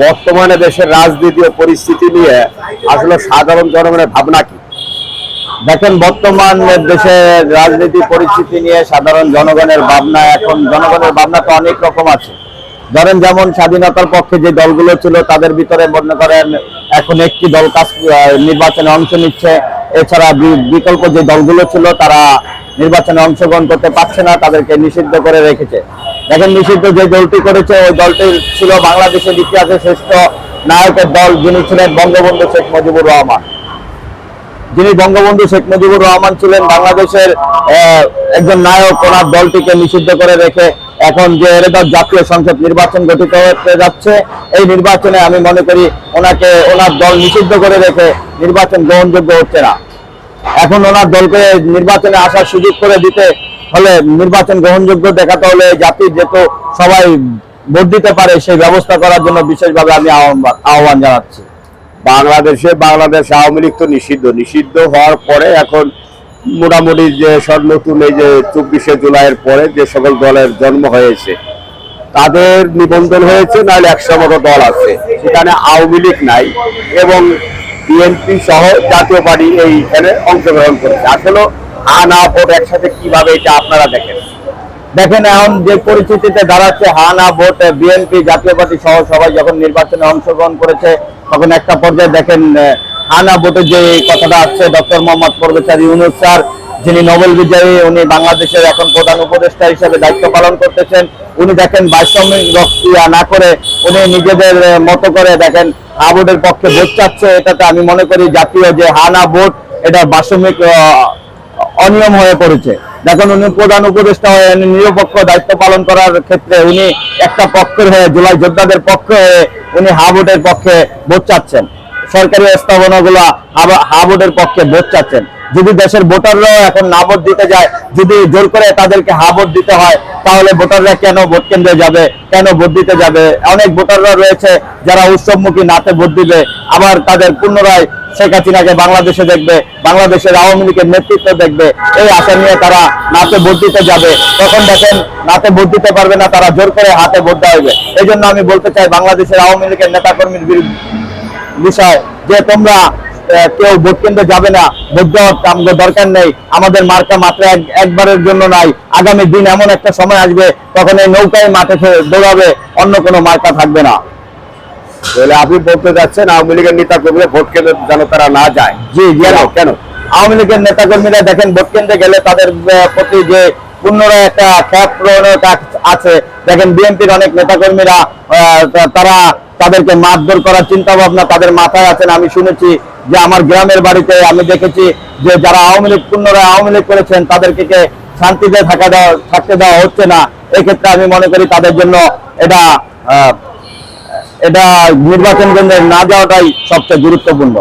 বর্তমানে দেশের রাজনীতি ও পরিস্থিতি নিয়ে আসলে সাধারণ জনগণের ভাবনা কি? দেখেন, বর্তমান দেশের রাজনীতি পরিস্থিতি নিয়ে সাধারণ জনগণের ভাবনা, এখন জনগণের ভাবনা তো অনেক রকম আছে। ধরেন, যেমন স্বাধীনতার পক্ষে যে দলগুলো ছিল তাদের ভিতরে মনে করেন এখন একটি দল নির্বাচনে অংশ নিচ্ছে, এছাড়া বিকল্প যে দলগুলো ছিল তারা নির্বাচনে অংশগ্রহণ করতে পারছে না, তাদেরকে নিষিদ্ধ করে রেখেছে। দেখেন, নিষিদ্ধ যে দলটি করেছে ওই দলটি ছিল বাংলাদেশের ইতিহাসে শ্রেষ্ঠ নায়কের দল, যিনি ছিলেন বঙ্গবন্ধু শেখ মুজিবুর রহমান। যিনি বঙ্গবন্ধু শেখ মুজিবুর রহমান ছিলেন বাংলাদেশের একজন নায়ক, ওনার দলটিকে নিষিদ্ধ করে রেখে এখন যে জাতীয় সংসদ নির্বাচন গঠিত হতে যাচ্ছে, এই নির্বাচনে আমি মনে করি ওনার দল নিষিদ্ধ করে রেখে নির্বাচন গ্রহণযোগ্য হচ্ছে না। এখন ওনার দলকে নির্বাচনে আসার সুযোগ করে দিতে হলে, নির্বাচন গ্রহণযোগ্য দেখাতে হলে জাতির যেহেতু সবাই ভোট দিতে পারে সেই ব্যবস্থা করার জন্য বিশেষভাবে আমি আহ্বান জানাচ্ছি। বাংলাদেশ আওয়ামী লীগ তো নিষিদ্ধ হওয়ার পরে এখন মোটামুটি যে সব নতুন এই যে 24শে জুলাইয়ের পরে যে সকল দলের জন্ম হয়েছে তাদের নিবন্ধন হয়েছে, নাহলে 100 মতো দল আছে, সেখানে আওয়ামী লীগ নাই এবং বিএনপি সহ জাতীয় পার্টি এইখানে অংশগ্রহণ করেছে। আসলে হা না ভোট একসাথে কিভাবে এটা আপনারা দেখেন? দেখেন, এখন যে পরিস্থিতিতে দাঁড়াচ্ছে, হা না ভোট, বিএনপি জাতীয় পার্টি সহ সবাই যখন নির্বাচনে অংশগ্রহণ করেছে তখন একটা পর্যায়ে দেখেন হা না ভোটের যে কথাটা আসছে, ডক্টর মোহাম্মদ পরভেজ ইউনূস স্যার, যিনি নোবেল বিজয়ী, উনি বাংলাদেশের এখন প্রধান উপদেষ্টা হিসেবে দায়িত্ব পালন করতেছেন। উনি দেখেন পারিশ্রমিক রক্ষা না করে উনি নিজেদের মতো করে দেখেন হা ভোটের পক্ষে ভোট চাচ্ছে। এটাতে আমি মনে করি জাতীয় যে হা না ভোট, এটা পারিশ্রমিক অনিয়ম হয়ে পড়েছে। দেখুন, উনি প্রধান উপদেষ্টা হয়ে নিরপেক্ষ দায়িত্ব পালন করার ক্ষেত্রে উনি একটা পক্ষের হয়ে, জুলাই যোদ্ধাদের পক্ষে হয়ে উনি হা ভোটের পক্ষে ভোট চাচ্ছেন। সরকারি স্থাপনাগুলো হা ভোটের পক্ষে ভোট চাচ্ছেন। যদি দেশের ভোটাররাও এখন না ভোট দিতে যায়, যদি জোর করে তাদেরকে হা ভোট দিতে হয়, তাহলে ভোটাররা কেন ভোট কেন্দ্রে যাবে, কেন ভোট দিতে যাবে? অনেক ভোটাররা রয়েছে যারা উৎসবমুখী, নাতে ভোট দিবে, আবার তাদের পুনরায় শেখ হাসিনাকে বাংলাদেশে দেখবে, বাংলাদেশের আওয়ামী লীগের নেতৃত্ব দেখবে, এই আশা নিয়ে তারা নাতে ভোট দিতে যাবে। তখন দেখেন নাতে ভোট দিতে পারবে না, তারা জোর করে হাতে ভোট দেওয়া হবে। এই জন্য আমি বলতে চাই বাংলাদেশের আওয়ামী লীগের নেতাকর্মীর বিষয় যে তোমরা কেউ ভোট কেন্দ্রে যাবে না, ভোট দেওয়ার দরকার নেই। আমাদের মার্কা মাত্র একবারের জন্য নাই, আগামী দিন এমন একটা সময় আসবে তখন এই নৌকায় মাঠে দৌড়াবে, অন্য কোনো মার্কা থাকবে না। তাহলে আপনি বলতে যাচ্ছেন আওয়ামী লীগের নেতা কর্মীরা ভোট কেন্দ্রে যেন তারা না যায়? জি, কেন? আওয়ামী লীগের নেতা কর্মীরা দেখেন ভোট কেন্দ্রে গেলে তাদের প্রতি যে পুনরায় একটা খ্যাপ প্রণয়ন আছে। দেখেন, বিএনপির অনেক নেতা কর্মীরা তাদেরকে মারধর করার চিন্তা ভাবনা তাদের মাথায় আছেন। আমি শুনেছি যে আমার গ্রামের বাড়িতে আমি দেখেছি যে যারা আওয়ামী লীগ পুনরায় আওয়ামী লীগ করেছেন তাদেরকে শান্তিতে থাকতে দেওয়া হচ্ছে না। এক্ষেত্রে আমি মনে করি তাদের জন্য এটা নির্বাচন কেন্দ্রে না যাওয়াটাই সবচেয়ে গুরুত্বপূর্ণ।